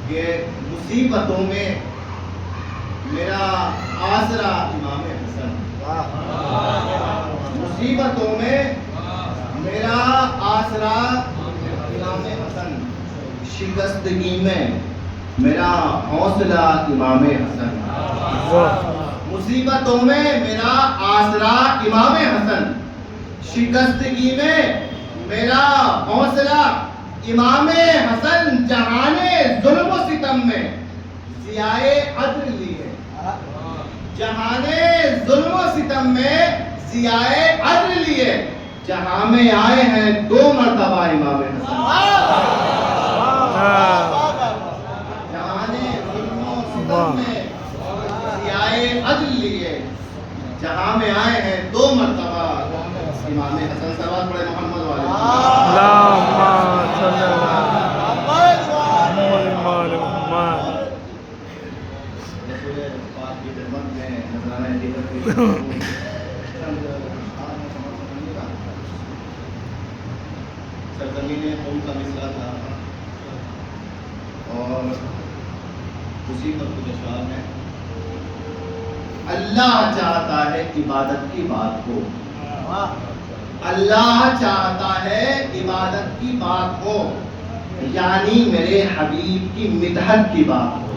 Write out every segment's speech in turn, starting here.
کہ مصیبتوں میں میرا آسرا امام حسن، مصیبتوں میں میرا آسرا امام حسن، شکستگی میں میرا حوصلہ امام حسن، مصیبتوں میں میرا آسرا امام حسن، شکستگی میں میرا حوصلہ امام حسن، جہان ظلم و ستم میں ضیائے عدل لیے، جہان ظلم و ستم میں ضیائے عدل لیے، جہاں میں آئے ہیں 2 مرتبہ امام حسن، جہان ظلم و ستم میں ضیائے عدل لیے، جہاں میں آئے ہیں 2 مرتبہ امام حسن، صلوات پڑھے محمد والے سرزمین قوم کا مسئلہ تھا اور اسی پر کچھ اشعار ہیں۔ اللہ چاہتا ہے عبادت کی بات کو، اللہ چاہتا ہے عبادت کی بات ہو، یعنی میرے حبیب کی مدحت کی بات ہو،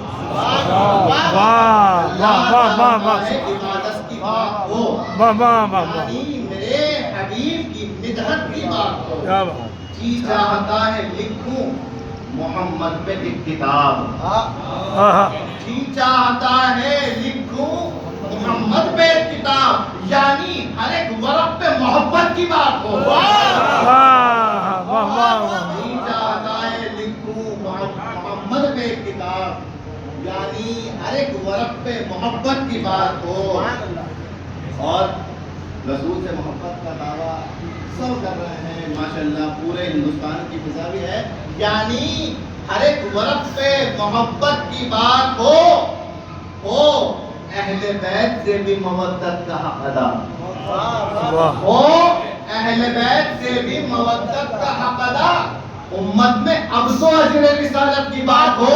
عبادت کی بات ہو، یعنی میرے حبیب کی مدحت کی بات ہو۔ جی چاہتا ہے لکھوں محمد پہ ایک کتاب، جی چاہتا ہے لکھوں محمد پہ ایک کتاب، یعنی ہر ایک ورق پہ محبت کی بات ہو، جی چاہتا ہے لکھوں محمد پہ ایک کتاب، یعنی ہر ایک ورق پہ محبت کی بات ہو۔ اور رسول سے محبت کا دعویٰ سب کر رہے ہیں ماشاءاللہ، پورے ہندوستان کی فضا بھی ہے، یعنی ہر ایک ورق پہ محبت کی بات ہو، اہل بیت سے بھی مودت کا حق ادا ہو، اہل بیت سے بھی مودت کا حق ادا، امت میں اب تو اجر رسالت کی بات ہو،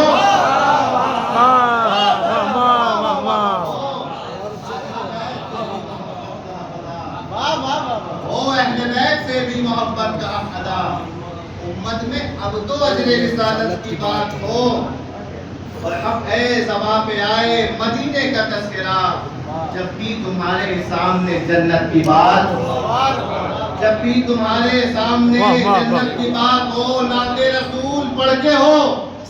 اہل بیت سے بھی محبت کا حق ادا، امت میں اب تو اجر رسالت کی بات ہو۔ اور اب اے زباں پہ آئے مدینے کا تذکرہ، جب بھی تمہارے سامنے جنت کی بات ہو، جب بھی تمہارے سامنے جنت کی بات ہو، نعت رسول پڑھ کے ہو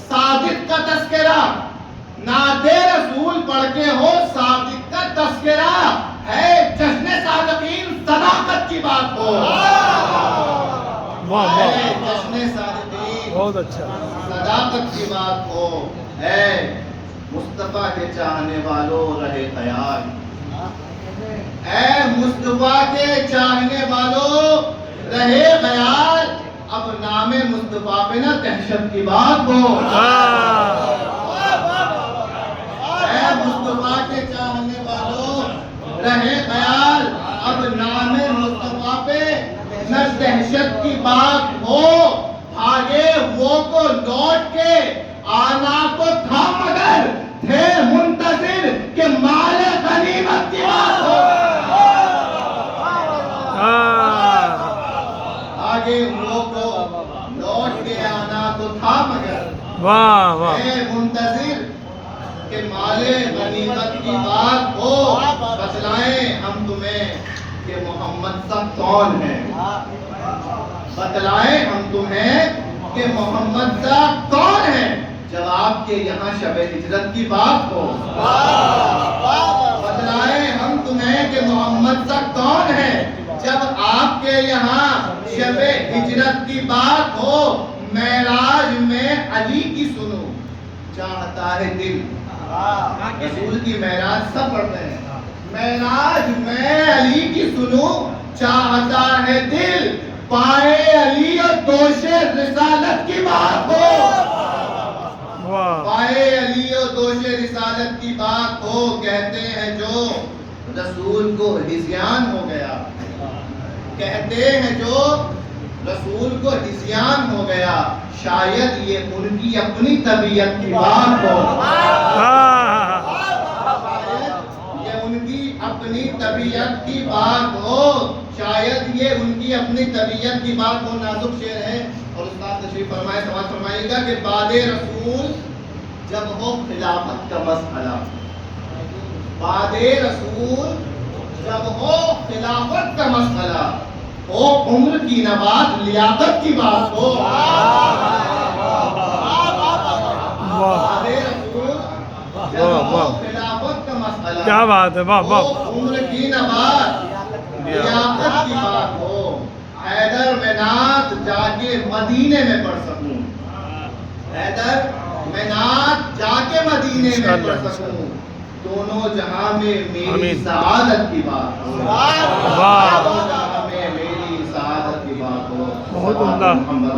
صادق کا تذکرہ، نعت رسول پڑھ کے ہو صادق کا تذکرہ، ہے جشن صادقین صداقت کی بات ہو، جشن صادقین بہت اچھا صداقت کی بات ہو، اے مصطفیٰ کے چاہنے والوں رہے خیال، اے مصطفیٰ کے چاہنے والوں رہے خیال، اب نام مصطفیٰ پہ نہ دہشت کی بات ہو، اے مصطفیٰ کے چاہنے والوں رہے خیال، اب نام مصطفیٰ پہ نہ دہشت کی بات ہو، آگے وہ کو لوٹ کے آنا تو تھا مگر تھے منتظر کہ مال غنیمت کی بات ہو، آگے وہ کو لوٹ کے آنا تو تھا مگر تھے منتظر کہ مال غنیمت کی بات ہو، بتلائیں ہم تمہیں کہ محمد سب کون ہے، بتلائیں ہم تمہیں کہ محمد صاحب کون ہے، جب آپ کے یہاں شب ہجرت کی بات ہو، بتلائیں ہم تمہیں کہ محمد صاحب کون ہے، جب آپ کے یہاں شب ہجرت کی بات ہو، معراج میں علی کی سنو چاہتا ہے دل، رسول کی معراج سب پڑھتے ہیں، معراج میں علی کی سنو چاہتا ہے دل، پائے علی اور دوش رسالت کی بات ہو، پائے علی اور دوش رسالت کی بات ہو، کہتے ہیں جو رسول کو ہذیان ہو گیا، کہتے ہیں جو رسول کو ہذیان ہو گیا، شاید یہ ان کی اپنی طبیعت کی بات ہو، شاید یہ ان کی اپنی طبیعت کی بات ہو، شاید یہ ان کی اپنی طبیعت کی بات ہو۔ نازک شعر ہے اور استاد تشریف فرمائے، سماعت فرمائیے گا کہ بعد رسول جب ہو خلافت کا مسئلہ، بعد رسول جب ہو خلافت کا مسئلہ، ہو عمر کی نبات لیاقت کی بات ہو، بعد رسول جب ہو خلافت کا مسئلہ، کیا بات ہے، واہ واہ، ہو عمر کی نبات لیاقت کی بات ہو، حیدر میں نعت جا کے مدینے میں پڑھ سکوں، حیدر میں نعت جا کے مدینے میں پڑھ سکوں، دونوں جہاں میں میری سعادت کی بات ہو، دونوں جہاں میں میری سعادت کی بات ہو۔ بہت عمدہ۔ محمد